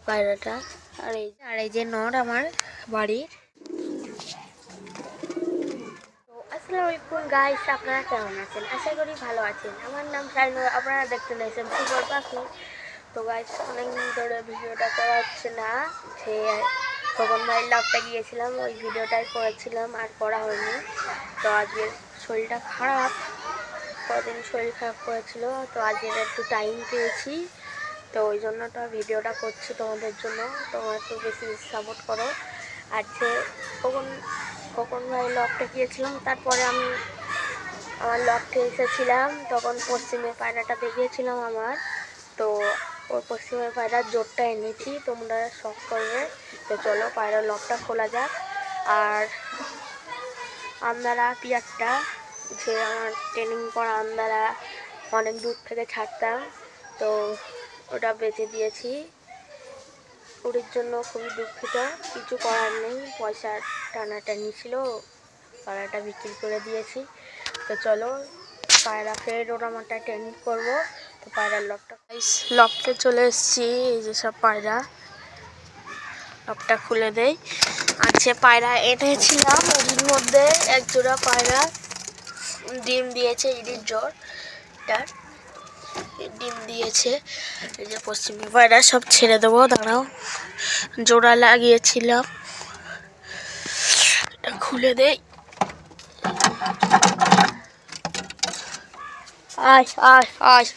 পায়রাটা। আর এই যে নর আমার বাড়ির। তো আসসালামু আলাইকুম গাইস, আপনারা কেমন আছেন? আশা করি ভালো আছেন। আমার নাম শাইনুর, আপনারা দেখতে নিয়েছেন সুপার পাখি। তো গাইস, অনেকদিন ধরে ভিডিওটা করা হচ্ছে না। যে খোকন ভাইয়ের লাভটা গিয়েছিলাম, ওই ভিডিওটাই করেছিলাম, আর করা হয়নি। তো আজকে শরীরটা খারাপ, কদিন শরীর খারাপ করেছিল, তো আজকে একটু টাইম পেয়েছি, তো ওই জন্যটা ভিডিওটা করছি তোমাদের জন্য। তোমরা একটু বেশি সাপোর্ট করো। আর যে খোকন ভাই লকটা গিয়েছিলাম, তারপরে আমি আমার লকটে এসেছিলাম, তখন পশ্চিমের পায়রাটা দেখিয়েছিলাম আমার। তো ওই পশ্চিমের পায়রার জোরটা এনেছি, তোমরা শখ করবে। তো চলো পায়রার লকটা খোলা যাক। আর আন্দারা পিয়ারটা, যে আমার ট্রেনিং করা আন্দারা অনেক দূর থেকে ছাড়তাম, তো ওটা বেঁচে দিয়েছি। ওর জন্য খুবই দুঃখিত, কিছু করার নেই, পয়সা টানাটানি ছিল, পায়রাটা বিক্রি করে দিয়েছি। তো চলো পায়রা ফের ওরা মাঠটা ট্রেনিং করবো। তো পায়রার লকটা চলে এসেছি। এই যে সব পায়রা, লকটা খুলে দেই। আর যে পায়রা এনেছিলাম ওর মধ্যে এক জোড়া পায়রা ডিম দিয়েছে, ইডির জোরটার ডিম দিয়েছে। এই যে পশ্চিমী পায়রা সব ছেড়ে দেবো, দাঁড়াও। জোড়া লাগিয়েছিলাম, এটা খুলে দেই। আয় আয় আয়।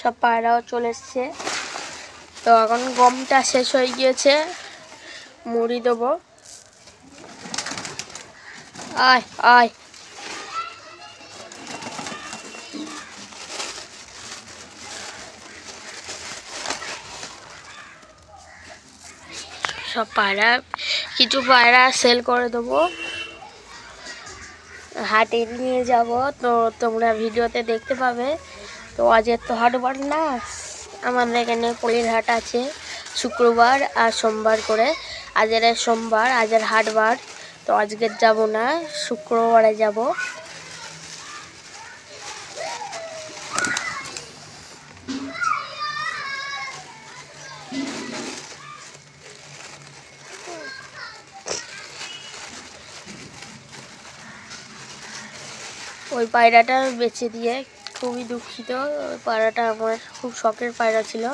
সব পায়রাও চলে এসছে। তো এখন গমটা শেষ হয়ে গিয়েছে, মুড়ি দেবো। আয় আয়। সব পায়রা, কিছু পায়রা সেল করে দেবো, হাটে নিয়ে যাব, তো তোমরা ভিডিওতে দেখতে পাবে। তো আজের তো হাটবার না, আমাদের এখানে পলির হাট আছে শুক্রবার আর সোমবার করে। আজের সোমবার, আজের হাটবার, তো আজকের যাব না, শুক্রবারে যাব। ওই পায়রাটা বেচে দিয়ে খুবই দুঃখিত। ওই পায়রাটা আমার খুব শখের পায়রা ছিল।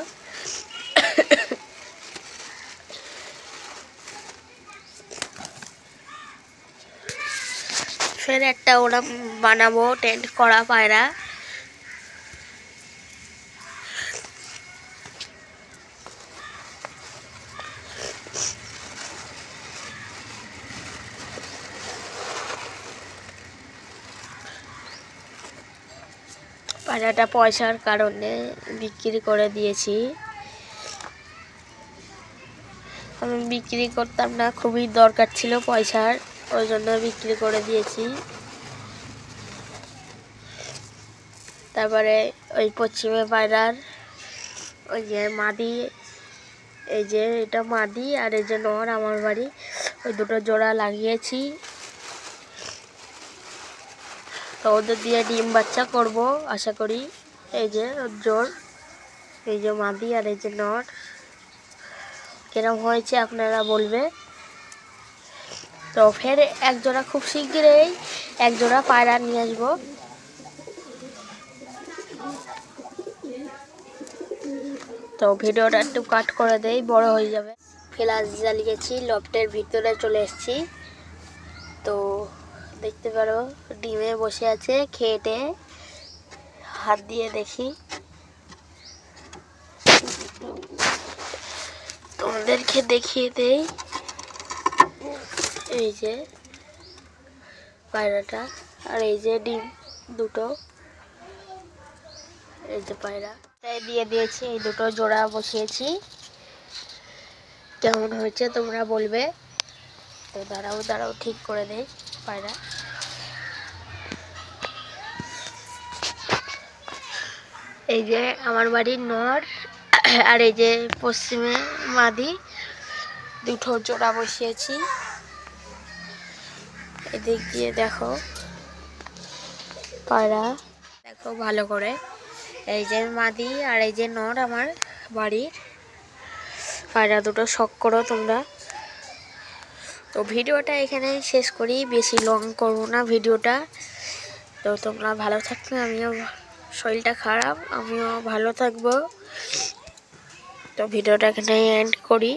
ফের একটা ওরা বানাবো টেন্ট করা পায়রা। পায়রাটা পয়সার কারণে বিক্রি করে দিয়েছি। আমি বিক্রি করতাম না, খুবই দরকার ছিল পয়সার, ওই জন্য বিক্রি করে দিয়েছি। তারপরে ওই পশ্চিমে পায়রার ওই যে মাদি, এই যে এটা মাদি আর এই যে নর আমার বাড়ি, ওই দুটো জোড়া লাগিয়েছি। তো ওদের দিয়ে ডিম বাচ্চা করব আশা করি। এই যে জোর, এই যে মাদি আর এই যে নর, কিরম হয়েছে আপনারা বলবে। তো ফের এক জোড়া খুব শীঘ্রই এক জোড়া পায়রা নিয়ে আসবো। তো ভিডিওটা একটু কাট করে দেই, বড় হয়ে যাবে। ফ্ল্যাশ জ্বালিয়েছি, লফটের ভিতরে চলে এসেছি। তো দেখতে পারো ডিমে বসে আছে, খেটে হাত দিয়ে দেখি, তোমাদেরকে দেখিয়ে দেই। এই যে পায়রাটা, আর এই যে ডিম দুটো, এই যে পায়রা দিয়ে দিয়েছি, এই দুটো জোড়া বসিয়েছি। কেমন হয়েছে তোমরা বলবে। তো দাঁড়াও দাঁড়াও, ঠিক করে দেই পায়রা। এই যে আমার বাড়ির নর, আর এই যে পশ্চিমে মাদি, দুটো জোড়া বসিয়েছি। এদিক দিয়ে দেখো পায়রা, দেখো ভালো করে, এই যে মাদি আর এই যে নর আমার বাড়ির পায়রা দুটো, শখ করো তোমরা। তো ভিডিওটা এখানে শেষ করি, বেশি লং করবো না ভিডিওটা। তো তোমরা ভালো থাকবে, আমিও শরীরটা খারাপ, আমিও ভালো থাকবো। তো ভিডিওটা এখানে এন্ড করি।